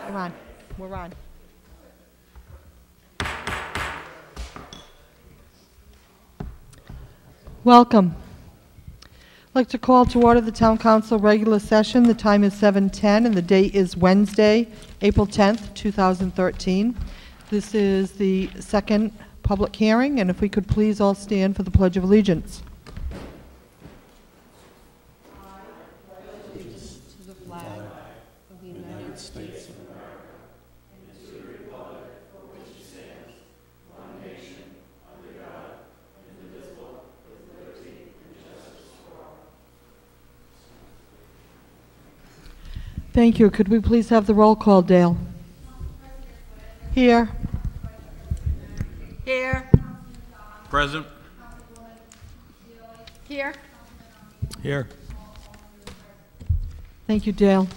We're on. We're on. Welcome. I'd like to call to order the Town Council regular session. The time is 7:10 and the date is Wednesday, April 10th, 2013. This is the second public hearing, and if we could please all stand for the Pledge of Allegiance. To the flag of the United States of America. Thank you. Could we please have the roll call, Dale? Here. Here. Present. Here. Here. Thank you, Dale.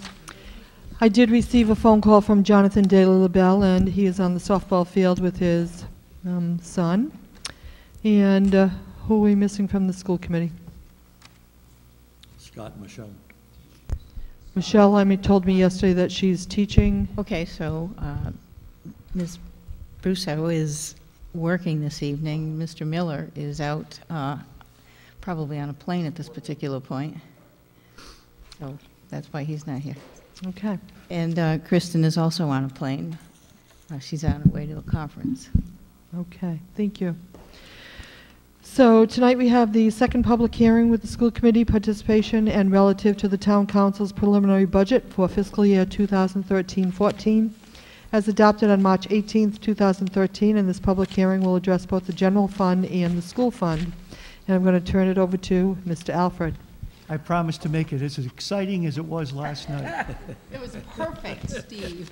I did receive a phone call from Jonathan De La LaBelle, and he is on the softball field with his son. And who are we missing from the school committee? Scott and Michelle. Michelle, told me yesterday that she's teaching. Okay, so Ms. Brousseau is working this evening. Mr. Miller is out probably on a plane at this particular point. So that's why he's not here. Okay. And Kristen is also on a plane. She's on her way to a conference. Okay, thank you. So tonight we have the second public hearing with the school committee participation and relative to the town council's preliminary budget for fiscal year 2013-14 as adopted on March 18th, 2013, and this public hearing will address both the general fund and the school fund. And I'm going to turn it over to Mr. Alfred. I promise to make it as exciting as it was last night. It was perfect, Steve.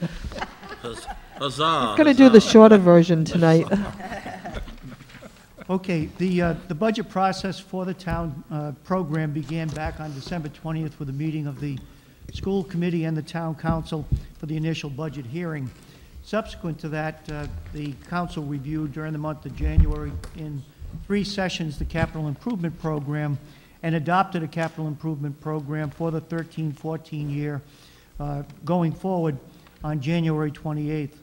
Huzzah. I'm going to do the shorter version tonight. Okay, the budget process for the town program began back on December 20th with a meeting of the school committee and the town council for the initial budget hearing. Subsequent to that, the council reviewed during the month of January in 3 sessions the capital improvement program and adopted a capital improvement program for the 13-14 year going forward on January 28th.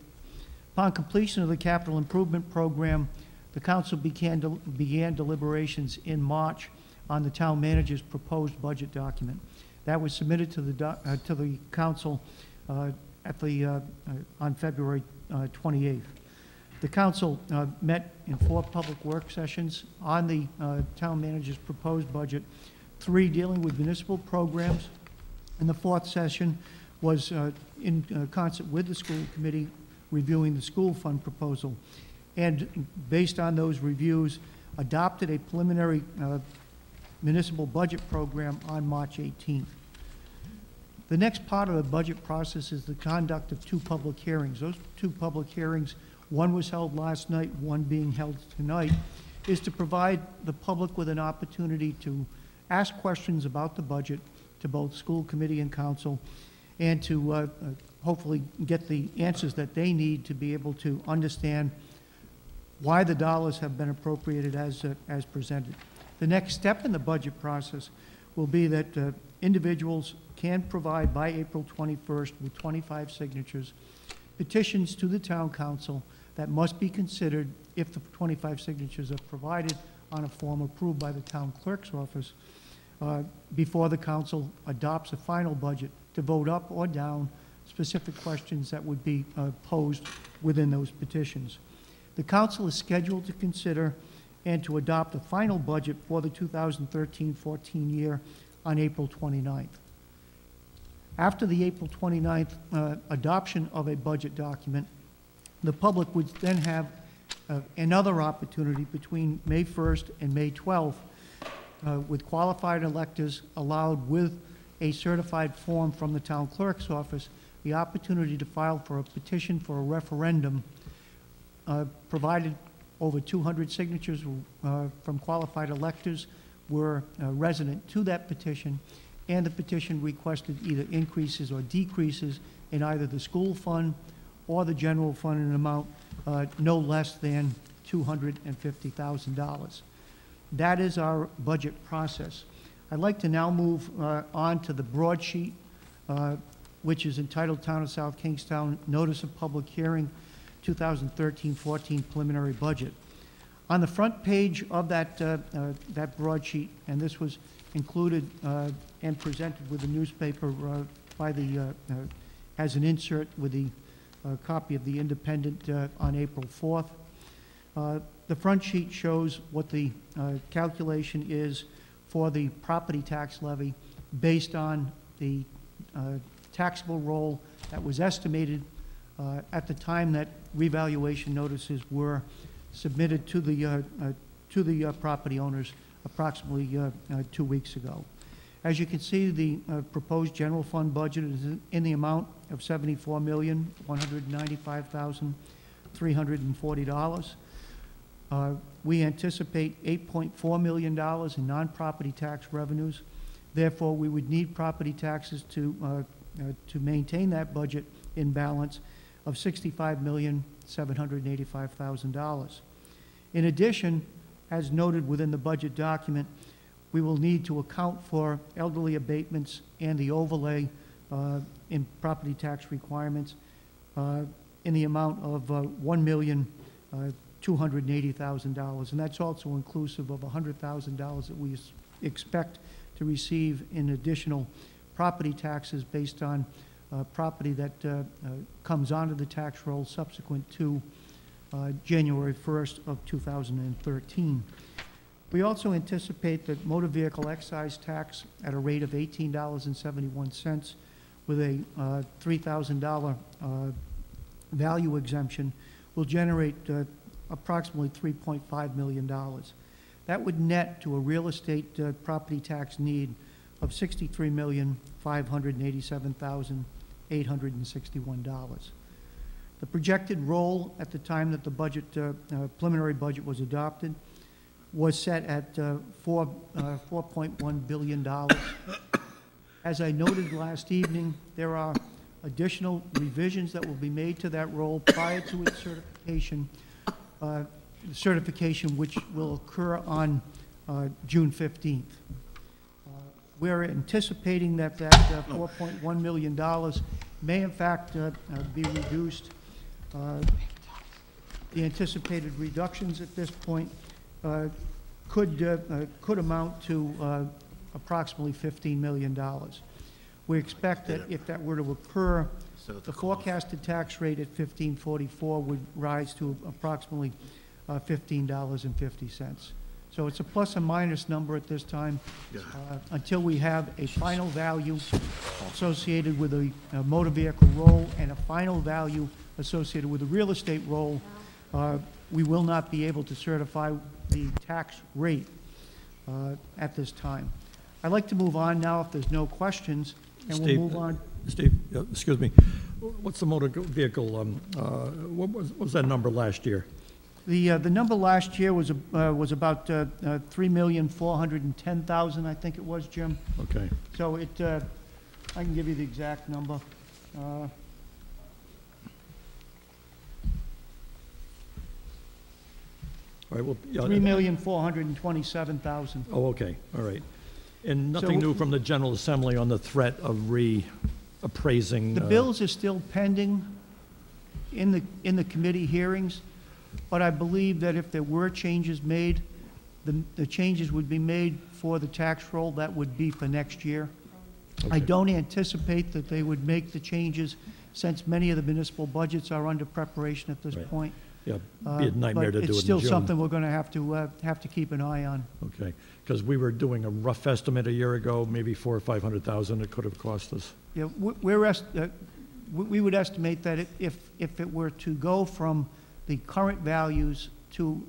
Upon completion of the capital improvement program, the council began deliberations in March on the town manager's proposed budget document. That was submitted to the council on February 28th. The council met in 4 public work sessions on the town manager's proposed budget, 3 dealing with municipal programs, and the 4th session was in concert with the school committee reviewing the school fund proposal. And based on those reviews, adopted a preliminary municipal budget program on March 18th. The next part of the budget process is the conduct of 2 public hearings. Those 2 public hearings, one was held last night, one being held tonight, is to provide the public with an opportunity to ask questions about the budget to both school committee and council, and to hopefully get the answers that they need to be able to understand why the dollars have been appropriated as presented. The next step in the budget process will be that individuals can provide by April 21st with 25 signatures petitions to the town council that must be considered if the 25 signatures are provided on a form approved by the town clerk's office before the council adopts a final budget to vote up or down specific questions that would be posed within those petitions. The council is scheduled to consider and to adopt the final budget for the 2013-14 year on April 29th. After the April 29th adoption of a budget document, the public would then have another opportunity between May 1st and May 12th with qualified electors allowed with a certified form from the town clerk's office the opportunity to file for a petition for a referendum provided over 200 signatures from qualified electors were resident to that petition, and the petition requested either increases or decreases in either the school fund or the general fund in an amount no less than $250,000. That is our budget process. I'd like to now move on to the broadsheet which is entitled Town of South Kingstown Notice of Public Hearing 2013-14 Preliminary Budget. On the front page of that broadsheet, and this was included and presented with the newspaper as an insert with the copy of the Independent on April 4th. The front sheet shows what the calculation is for the property tax levy based on the taxable roll that was estimated at the time that revaluation notices were submitted to the property owners approximately 2 weeks ago. As you can see, the proposed general fund budget is in the amount of $74,195,340. We anticipate $8.4 million in non-property tax revenues. Therefore, we would need property taxes to maintain that budget in balance of $65,785,000. In addition, as noted within the budget document, we will need to account for elderly abatements and the overlay in property tax requirements in the amount of $1,280,000. And that's also inclusive of $100,000 that we expect to receive in additional property taxes based on property that comes onto the tax roll subsequent to January 1st of 2013. We also anticipate that motor vehicle excise tax at a rate of $18.71 with a $3,000 value exemption will generate approximately $3.5 million. That would net to a real estate property tax need of $63,587,861. The projected roll at the time that the budget, preliminary budget was adopted was set at $4.1 billion. As I noted last evening, there are additional revisions that will be made to that roll prior to its certification, which will occur on June 15th. We're anticipating that $4.1 million may in fact be reduced. The anticipated reductions at this point could amount to approximately $15 million. We expect that if that were to occur, the forecasted tax rate at 15.44 would rise to approximately $15.50. So it's a plus and minus number at this time until we have a final value associated with a motor vehicle roll and a final value associated with a real estate roll. We will not be able to certify the tax rate at this time. I'd like to move on now if there's no questions, and we'll move on. Steve, excuse me. What's the motor vehicle? What was that number last year? The number last year was about $3,410,000, I think it was, Jim. Okay. So it, I can give you the exact number. All right. Well, yeah, $3,427,000. Oh, okay. All right. And nothing So- new from the General Assembly on the threat of reappraising. The bills are still pending in the committee hearings, but I believe that if there were changes made, the changes would be made for the tax roll. That would be for next year. I Okay. don't anticipate that they would make the changes since many of the municipal budgets are under preparation at this Right. point. Yeah, be a nightmare to do it in But it's still June. something we're going to have to keep an eye on. Okay, because we were doing a rough estimate a year ago, maybe $400,000 or $500,000 it could have cost us. Yeah, we would estimate that if it were to go from the current values to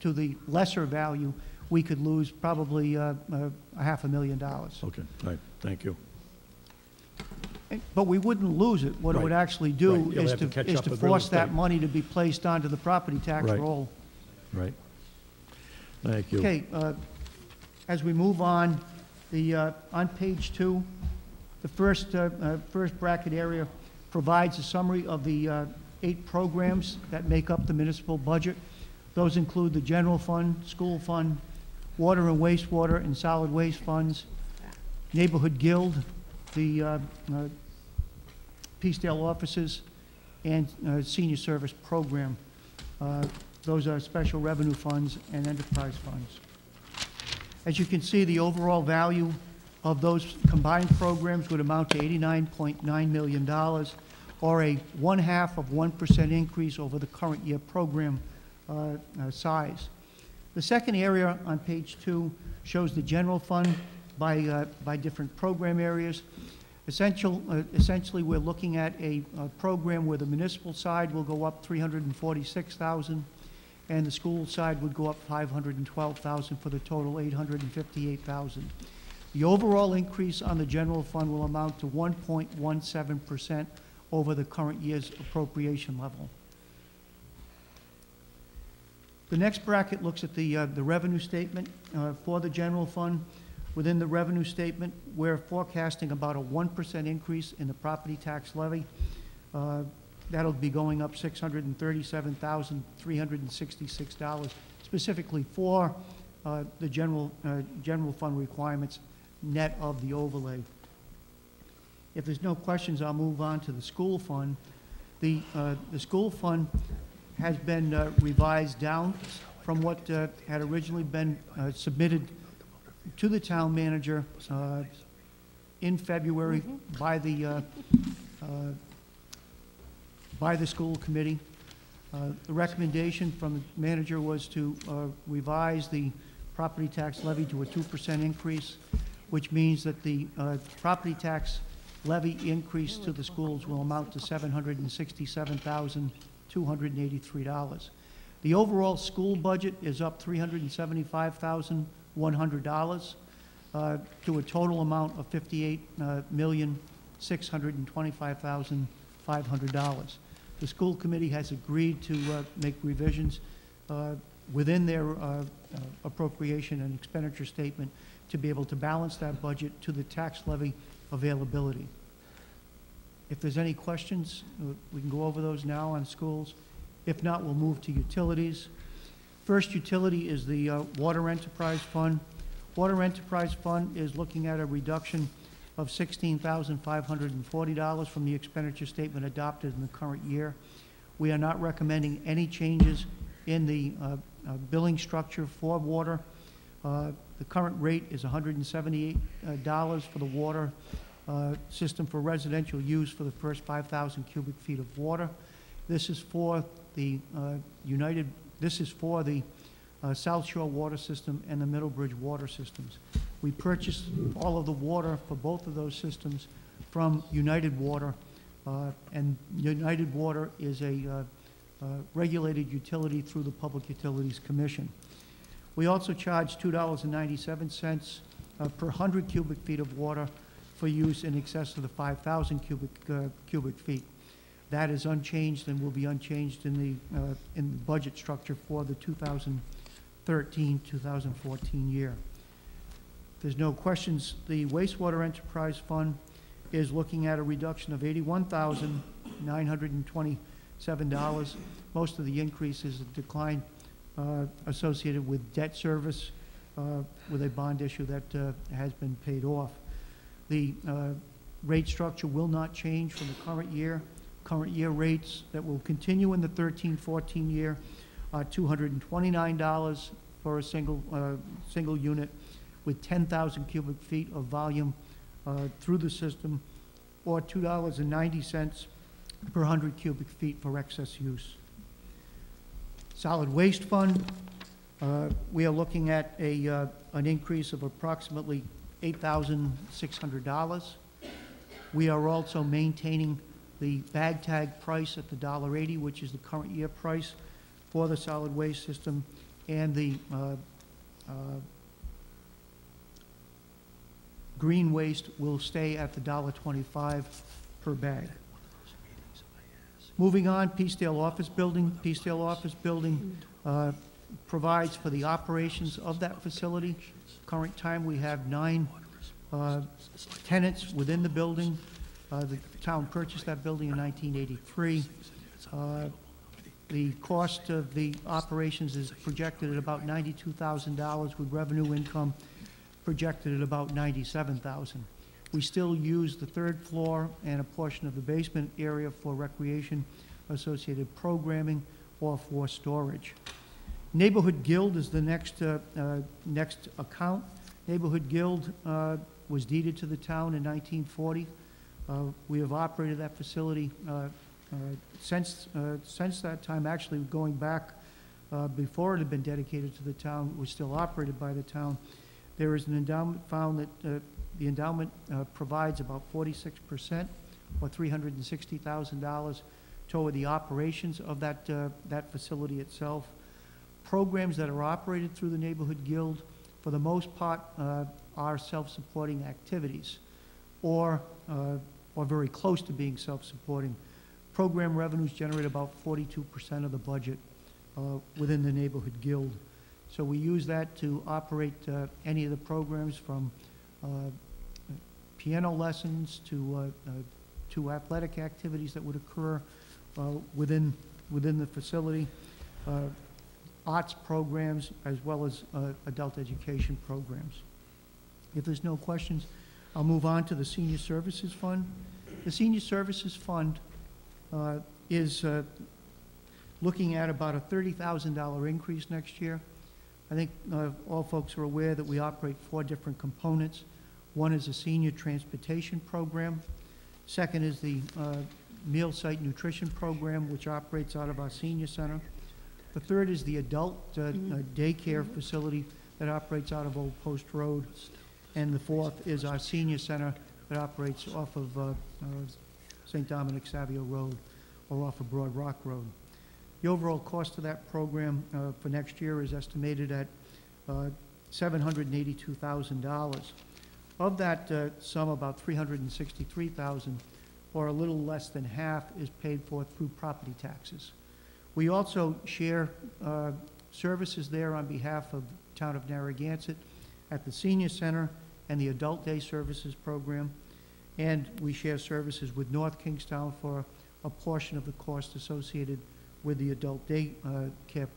the lesser value, we could lose probably $500,000. Okay, all right, thank you. But we wouldn't lose it. What it would Right. actually do Right. You'll is have to catch up to with real force that estate. money to be placed onto the property tax Right. roll. Right. Thank you. Okay, as we move on, on page 2, the first bracket area provides a summary of the 8 programs that make up the municipal budget. Those include the general fund, school fund, water and wastewater and solid waste funds, neighborhood guild, the Peacedale offices, and senior service program. Those are special revenue funds and enterprise funds. As you can see, the overall value of those combined programs would amount to $89.9 million, or a 0.5% increase over the current year program size. The second area on page 2 shows the general fund by different program areas. Essentially, we're looking at a program where the municipal side will go up $346,000, and the school side would go up $512,000 for the total $858,000. The overall increase on the general fund will amount to 1.17% over the current year's appropriation level. The next bracket looks at the revenue statement for the general fund. Within the revenue statement, we're forecasting about a 1% increase in the property tax levy. That'll be going up $637,366 specifically for the general fund requirements, net of the overlay. If there's no questions, I'll move on to the school fund. The school fund has been revised down from what had originally been submitted to the town manager in February by the school committee. The recommendation from the manager was to revise the property tax levy to a 2% increase, which means that the property tax levy increase to the schools will amount to $767,283. The overall school budget is up $375,100 to a total amount of $58,625,500. The school committee has agreed to make revisions within their appropriation and expenditure statement to be able to balance that budget to the tax levy availability. If there's any questions, we can go over those now on schools. If not, we'll move to utilities. First utility is the Water Enterprise Fund. Water Enterprise Fund is looking at a reduction of $16,540 from the expenditure statement adopted in the current year. We are not recommending any changes in the billing structure for water. The current rate is $178 for the water system for residential use for the first 5,000 cubic feet of water. This is for the South Shore water system and the Middlebridge water systems. We purchased all of the water for both of those systems from United Water, and United Water is a regulated utility through the Public Utilities Commission. We also charge $2.97 per 100 cubic feet of water for use in excess of the 5,000 cubic feet. That is unchanged and will be unchanged in the budget structure for the 2013-2014 year. If there's no questions, the Wastewater Enterprise Fund is looking at a reduction of $81,927. Most of the increase is a decline associated with debt service with a bond issue that has been paid off. The rate structure will not change from the current year. Current year rates that will continue in the 13-14 year are $229 for a single unit with 10,000 cubic feet of volume through the system, or $2.90 per 100 cubic feet for excess use. Solid Waste Fund, we are looking at an increase of approximately $8,600. We are also maintaining the bag tag price at the $1.80, which is the current year price for the solid waste system, and the green waste will stay at the $1.25 per bag. Moving on, Peacedale Office Building. Peacedale Office Building provides for the operations of that facility. Current time, we have 9 tenants within the building. The town purchased that building in 1983. The cost of the operations is projected at about $92,000 with revenue income projected at about $97,000. We still use the third floor and a portion of the basement area for recreation-associated programming or for storage. Neighborhood Guild is the next account. Neighborhood Guild was deeded to the town in 1940. We have operated that facility since that time, actually going back before it had been dedicated to the town. It was still operated by the town. There is an endowment found that the endowment provides about 46%, or $360,000, toward the operations of that facility itself. Programs that are operated through the Neighborhood Guild, for the most part, are self-supporting activities, or very close to being self-supporting. Program revenues generate about 42% of the budget within the Neighborhood Guild. So we use that to operate any of the programs, from piano lessons to athletic activities that would occur within the facility, arts programs, as well as adult education programs. If there's no questions, I'll move on to the Senior Services Fund. The Senior Services Fund is looking at about a $30,000 increase next year. I think all folks are aware that we operate 4 different components. One is a senior transportation program. Second is the meal site nutrition program, which operates out of our senior center. The third is the adult daycare facility that operates out of Old Post Road. And the fourth is our senior center that operates off of St. Dominic Savio Road, or off of Broad Rock Road. The overall cost of that program for next year is estimated at $782,000. Of that sum, about $363,000, or a little less than half, is paid for through property taxes. We also share services there on behalf of the town of Narragansett at the Senior Center and the Adult Day Services Program. And we share services with North Kingstown for a portion of the cost associated with the Adult Day Care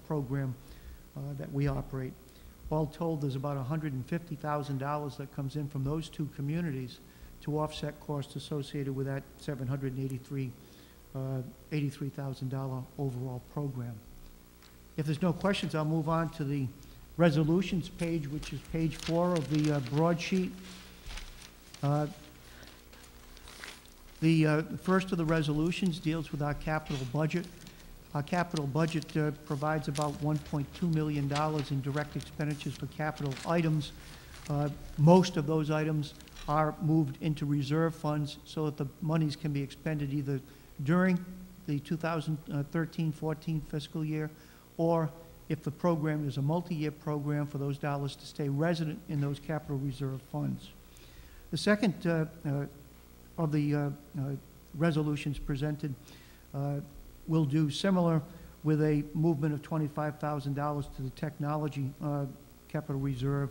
program that we operate. All told, there's about $150,000 that comes in from those 2 communities to offset costs associated with that $83,000 overall program. If there's no questions, I'll move on to the resolutions page, which is page 4 of the broadsheet. The first of the resolutions deals with our capital budget. Our capital budget provides about $1.2 million in direct expenditures for capital items. Most of those items are moved into reserve funds so that the monies can be expended either during the 2013-14 fiscal year, or if the program is a multi-year program, for those dollars to stay resident in those capital reserve funds. The second of the resolutions presented will do similar, with a movement of $25,000 to the technology capital reserve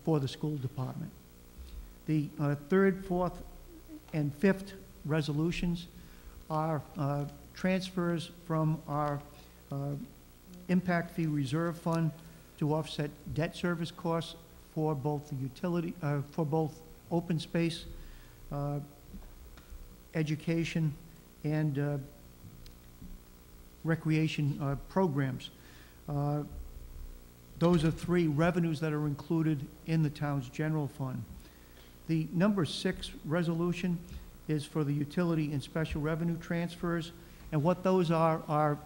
for the school department. The third, fourth, and fifth resolutions are transfers from our impact fee reserve fund to offset debt service costs for both the utility, for both open space, education, and recreation programs. Those are 3 revenues that are included in the town's general fund. The number 6 resolution is for the utility and special revenue transfers, and what those are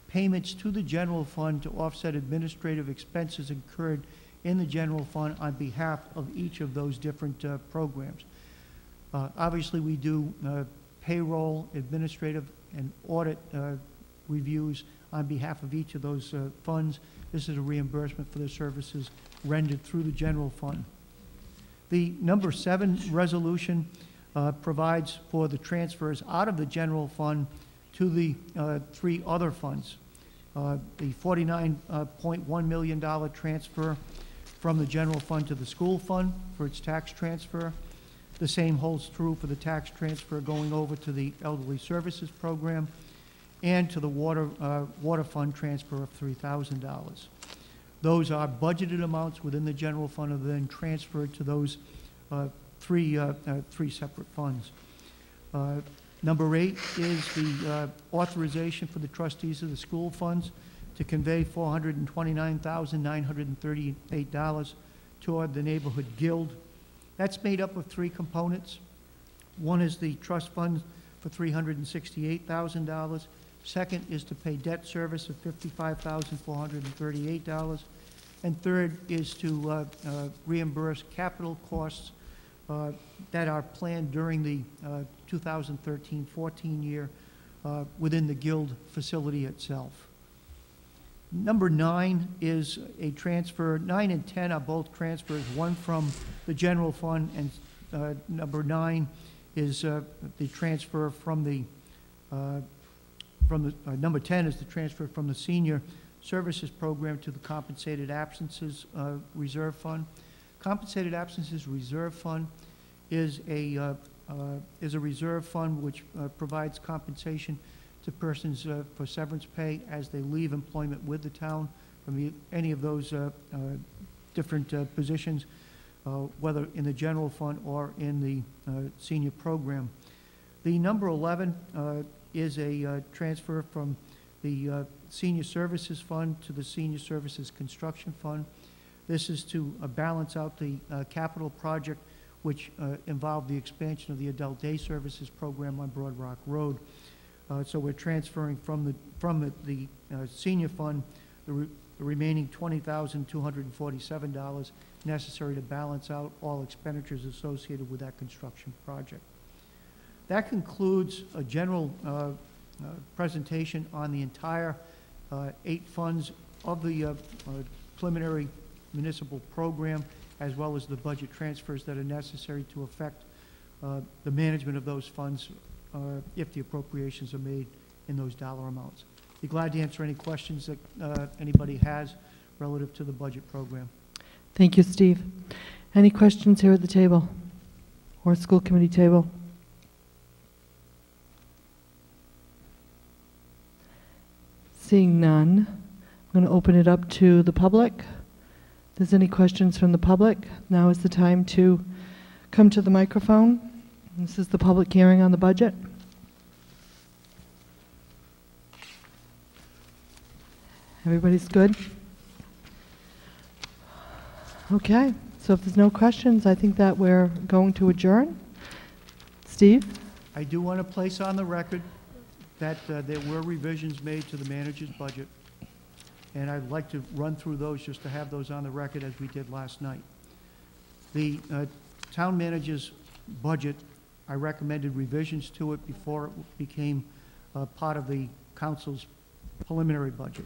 payments to the general fund to offset administrative expenses incurred in the general fund on behalf of each of those different programs. Obviously, we do payroll, administrative, and audit reviews on behalf of each of those funds. This is a reimbursement for the services rendered through the general fund. The number 7 resolution provides for the transfers out of the general fund to the 3 other funds. The $49.1 million transfer from the general fund to the school fund for its tax transfer. The same holds true for the tax transfer going over to the elderly services program, and to the water fund transfer of $3,000. Those are budgeted amounts within the general fund and then transferred to those three separate funds. Number 8 is the authorization for the trustees of the school funds to convey $429,938 toward the Neighborhood Guild. That's made up of 3 components. One is the trust fund for $368,000. Second is to pay debt service of $55,438. And third is to reimburse capital costs that are planned during the 2013-14 year within the Guild facility itself. Number 9 is a transfer. 9 and 10 are both transfers, one from the general fund, and number 9 is the transfer from the, number 10 is the transfer from the senior services program to the compensated absences reserve fund. Compensated absences reserve fund is a reserve fund which provides compensation to persons for severance pay as they leave employment with the town from any of those different positions, whether in the general fund or in the senior program. The number 11 is a transfer from the senior services fund to the senior services construction fund. This is to balance out the capital project which involved the expansion of the adult day services program on Broad Rock Road. So we're transferring from the senior fund the remaining $20,247 necessary to balance out all expenditures associated with that construction project. That concludes a general presentation on the entire 8 funds of the preliminary municipal program, as well as the budget transfers that are necessary to affect the management of those funds if the appropriations are made in those dollar amounts. Be glad to answer any questions that anybody has relative to the budget program. Thank you, Steve. Any questions here at the table or school committee table? Seeing none, I'm going to open it up to the public. If there's any questions from the public, now is the time to come to the microphone. This is the public hearing on the budget. Everybody's good? Okay, so if there's no questions, I think that we're going to adjourn. Steve? I do want to place on the record that there were revisions made to the manager's budget, and I'd like to run through those just to have those on the record as we did last night. The town manager's budget, I recommended revisions to it before it became part of the council's preliminary budget.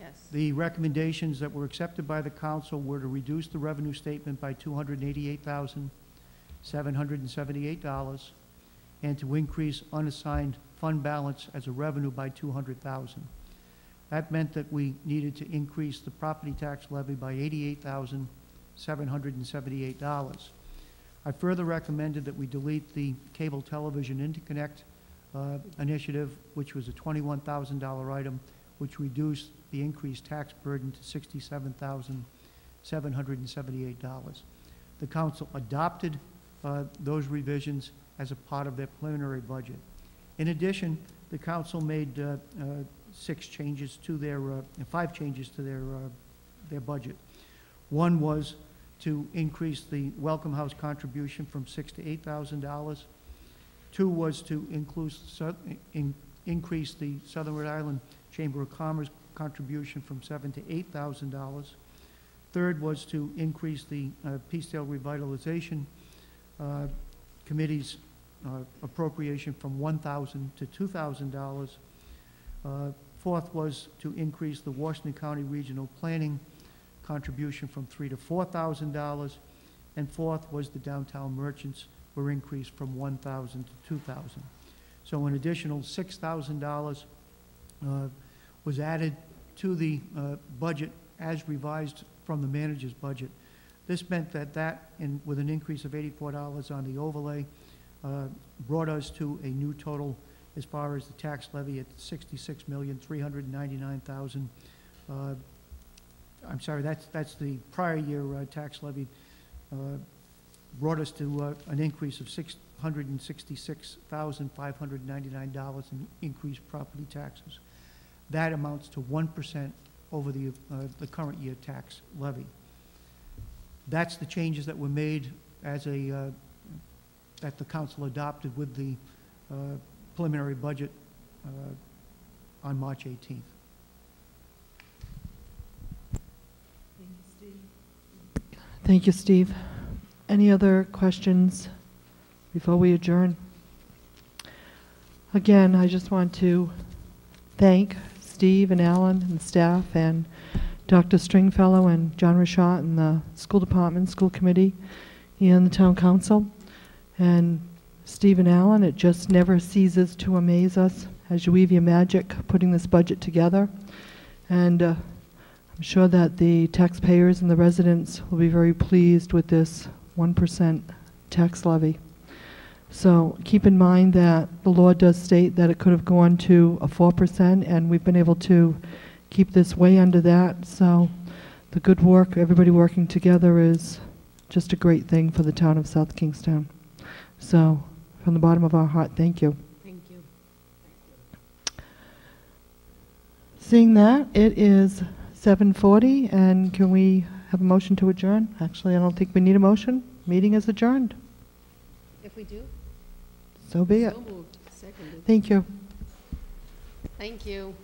Yes. The recommendations that were accepted by the council were to reduce the revenue statement by $288,778 and to increase unassigned fund balance as a revenue by $200,000. That meant that we needed to increase the property tax levy by $88,778. I further recommended that we delete the cable television interconnect initiative, which was a $21,000 item, which reduced the increased tax burden to $67,778. The council adopted those revisions as a part of their preliminary budget. In addition, the council made 5 changes to their budget. One was to increase the Welcome House contribution from $6,000 to $8,000. 2 was to increase the Southern Rhode Island Chamber of Commerce contribution from $7,000 to $8,000. 3rd was to increase the Peacedale Revitalization Committee's appropriation from $1,000 to $2,000. 4th was to increase the Washington County Regional Planning contribution from $3,000 to $4,000. And 4th was the downtown merchants were increased from $1,000 to $2,000. So an additional $6,000 was added to the budget as revised from the manager's budget. This meant that with an increase of $84 on the overlay, brought us to a new total as far as the tax levy at $66,399,000 I'm sorry, that's the prior year tax levy, brought us to an increase of $666,599 in increased property taxes. That amounts to 1% over the current year tax levy. That's the changes that were made as that the council adopted with the preliminary budget on March 18th. Thank you, Steve. Any other questions before we adjourn? Again, I just want to thank Steve and Alan and staff and Dr. Stringfellow and John Rashat and the school department, school committee, and the town council. And Steve and Alan, it just never ceases to amaze us as you weave your magic putting this budget together. And I'm sure that the taxpayers and the residents will be very pleased with this 1% tax levy. So keep in mind that the law does state that it could have gone to a 4%, and we've been able to keep this way under that. So the good work, everybody working together, is just a great thing for the town of South Kingstown. So from the bottom of our heart, thank you. Thank you. Seeing that, it is 7:40, and can we have a motion to adjourn? Actually, I don't think we need a motion. Meeting is adjourned. If we do, So be it. so moved. Seconded. Thank you. Thank you.